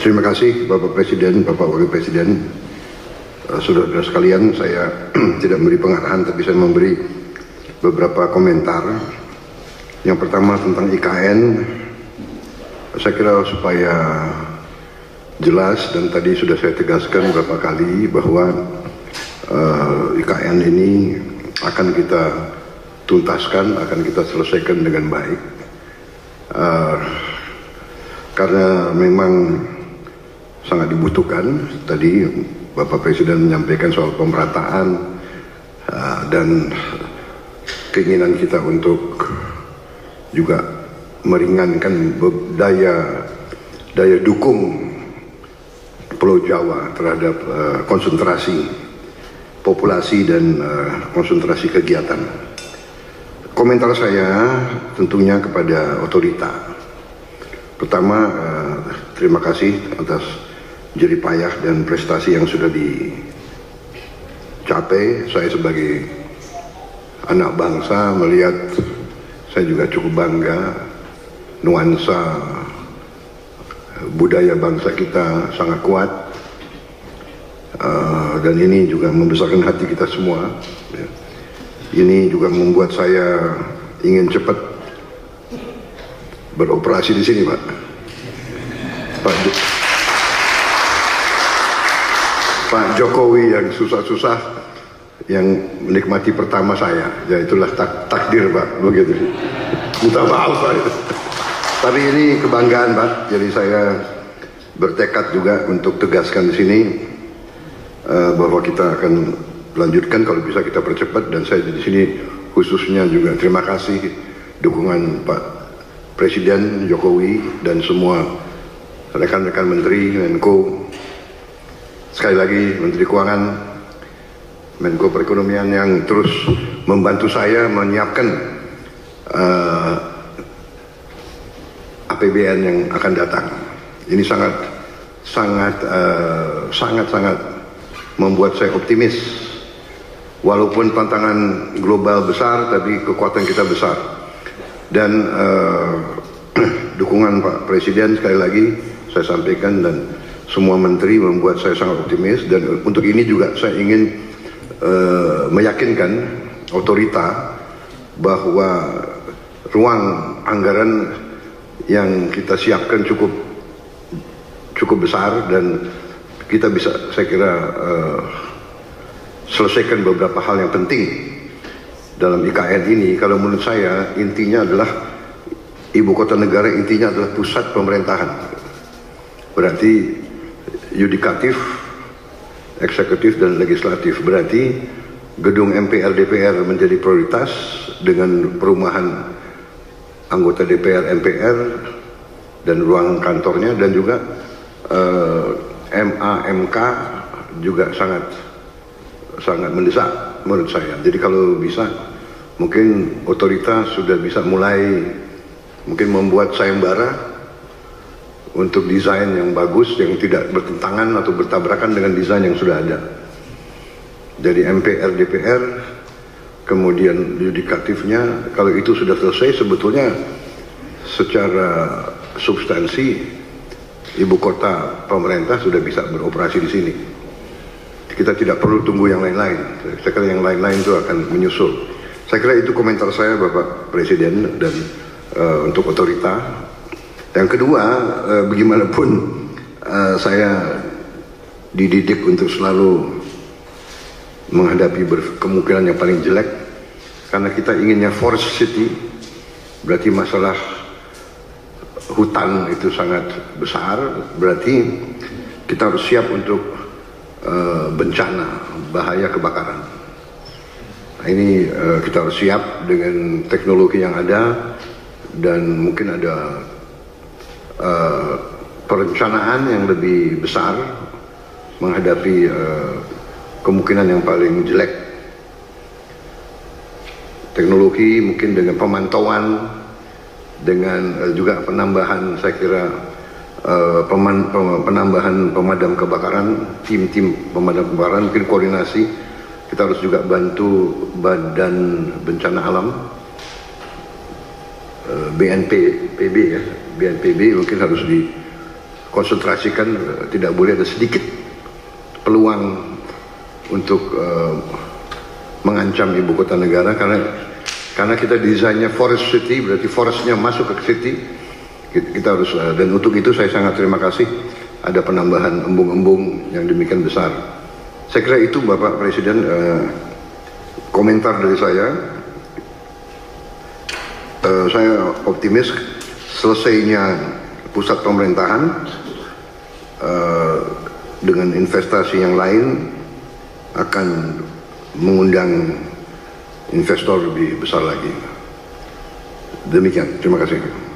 Terima kasih Bapak Presiden, Bapak Wakil Presiden, saudara-saudara sekalian. Saya tidak memberi pengarahan, tapi saya memberi beberapa komentar. Yang pertama tentang IKN, saya kira supaya jelas, dan tadi sudah saya tegaskan beberapa kali bahwa IKN ini akan kita tuntaskan, akan kita selesaikan dengan baik, karena memang sangat dibutuhkan. Tadi Bapak Presiden menyampaikan soal pemerataan dan keinginan kita untuk juga meringankan daya dukung Pulau Jawa terhadap konsentrasi populasi dan konsentrasi kegiatan. Komentar saya tentunya kepada otorita. Pertama, terima kasih atas jerih payah dan prestasi yang sudah dicapai. Saya sebagai anak bangsa melihat, saya juga cukup bangga nuansa budaya bangsa kita sangat kuat, dan ini juga membesarkan hati kita semua. Ini juga membuat saya ingin cepat beroperasi di sini, Pak Jokowi yang susah-susah, yang menikmati pertama saya, ya itulah takdir, Pak, begitu. Minta maaf, Pak. Tapi ini kebanggaan, Pak. Jadi saya bertekad juga untuk tegaskan di sini bahwa kita akan lanjutkan, kalau bisa kita percepat. Dan saya di sini khususnya juga terima kasih dukungan Pak Presiden Jokowi dan semua rekan-rekan Menteri, Menko, sekali lagi Menteri Keuangan, Menko Perekonomian yang terus membantu saya menyiapkan APBN yang akan datang. Ini sangat membuat saya optimis. Walaupun tantangan global besar, tapi kekuatan kita besar. Dan dukungan Pak Presiden sekali lagi saya sampaikan, dan semua menteri membuat saya sangat optimis. Dan untuk ini juga saya ingin meyakinkan otorita bahwa ruang anggaran yang kita siapkan cukup besar, dan kita bisa, saya kira, selesaikan beberapa hal yang penting dalam IKN ini. Kalau menurut saya intinya adalah ibu kota negara, intinya adalah pusat pemerintahan. Berarti yudikatif, eksekutif, dan legislatif. Berarti gedung MPR DPR menjadi prioritas dengan perumahan anggota DPR MPR dan ruang kantornya, dan juga MA-MK juga sangat mendesak menurut saya. Jadi kalau bisa, mungkin otoritas sudah bisa mulai mungkin membuat sayembara untuk desain yang bagus, yang tidak bertentangan atau bertabrakan dengan desain yang sudah ada. Jadi MPR DPR, kemudian yudikatifnya, kalau itu sudah selesai, sebetulnya secara substansi ibu kota pemerintah sudah bisa beroperasi di sini. Kita tidak perlu tunggu yang lain-lain. Saya kira yang lain-lain itu akan menyusul. Saya kira itu komentar saya, Bapak Presiden, dan untuk otorita. Yang kedua, bagaimanapun saya dididik untuk selalu menghadapi kemungkinan yang paling jelek, karena kita inginnya forest city. Berarti masalah hutan itu sangat besar, berarti kita harus siap untuk bencana, bahaya kebakaran. Nah, ini kita harus siap dengan teknologi yang ada, dan mungkin ada perencanaan yang lebih besar menghadapi kemungkinan yang paling jelek. Teknologi mungkin dengan pemantauan, dengan juga penambahan, saya kira penambahan pemadam kebakaran, tim-tim pemadam kebakaran, mungkin koordinasi. Kita harus juga bantu Badan Bencana Alam, BNPB ya, BNPB mungkin harus konsentrasikan, tidak boleh ada sedikit peluang untuk mengancam ibu kota negara, karena kita desainnya forest city, berarti forestnya masuk ke city. Kita harus, dan untuk itu saya sangat terima kasih ada penambahan embung-embung yang demikian besar. Saya kira itu Bapak Presiden komentar dari saya. Saya optimis selesainya pusat pemerintahan dengan investasi yang lain akan mengundang investor lebih besar lagi. Demikian, terima kasih.